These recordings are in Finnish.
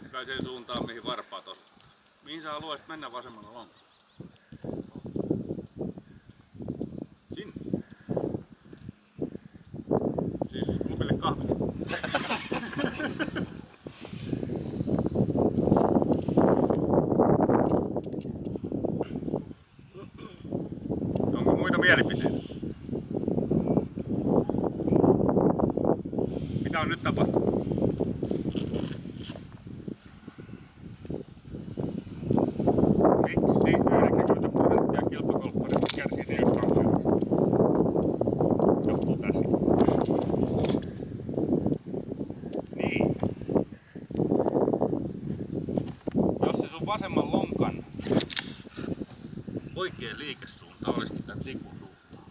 vastakkaiseen suuntaan, mihin varpaat on. Mihin sä haluaisit mennä vasemmalla lonkalla? Sinne. Siis klubille kahville. Onko muita mielipiteitä? Mitä on nyt tapahtunut? Miksi 90% kilpakolpparista kärsii neuvottelukauppista? Johtuu tästä. Niin. Jos se sun vasemman lonkan oikea liikesuunta olisikin tän tikun suuntaan.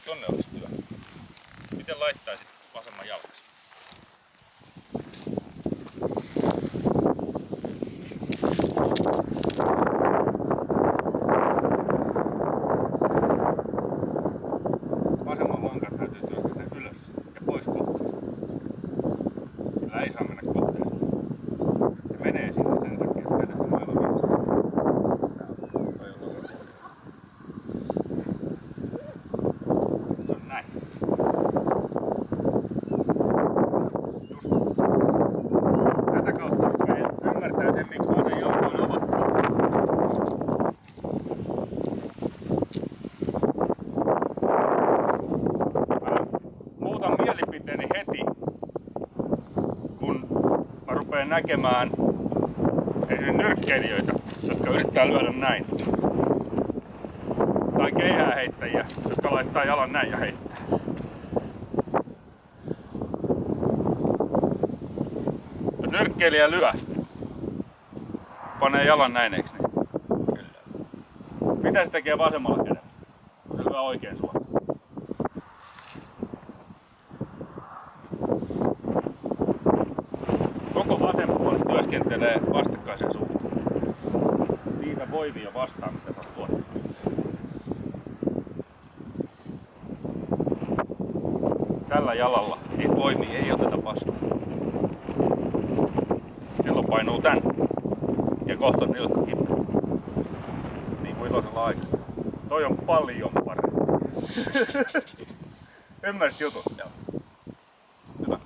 Tonne olisi hyvä. Miten laittaisit vasemman jalkasi? Vasemman lonkan täytyy työskennellä ylös ja pois kohteesta. Sillä ei saa mennä kohteeseen. Se menee sinne sen takia, että täytyy aivan ylös. Se on näin. Just. Tätä kautta ymmärtää sen, miksi vasen jalka on avattu. Muutan mielipiteeni heti, kun mä rupeen näkemään esimerkiksi nyrkkeilijöitä, jotka yrittää lyödä näin. Tai keihääheittäjiä, jotka laittaa jalan näin ja heittää. Jos nyrkkeilijä lyö, panee jalan näin, eiks niin? Kyllä. Mitä se tekee vasemmalla kädellä, kun se lyö oikein suoraan? Koko vasen puoli työskentelee vastakkaisen suuntaan. Niitä voimia vastaan, mitä sä tuottaa. Tällä jalalla niitä voimia ei oteta vastaan. Silloin painuu tän. Ja kohta on nilkka kipeä. Niin kuin iloisella aikaa. Toi on paljon parempi. Ymmärsit jutun? Joo. Hyvä.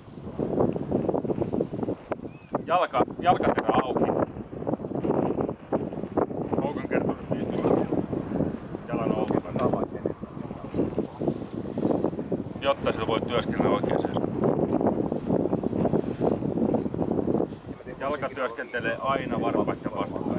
Jalkaterä auki. Koukan kertonut 5 minuuttia. Jalan auki. Jotta sillä voi työskennellä oikeaan suuntaan. Jalka työskentelee aina varpaiden vastaan.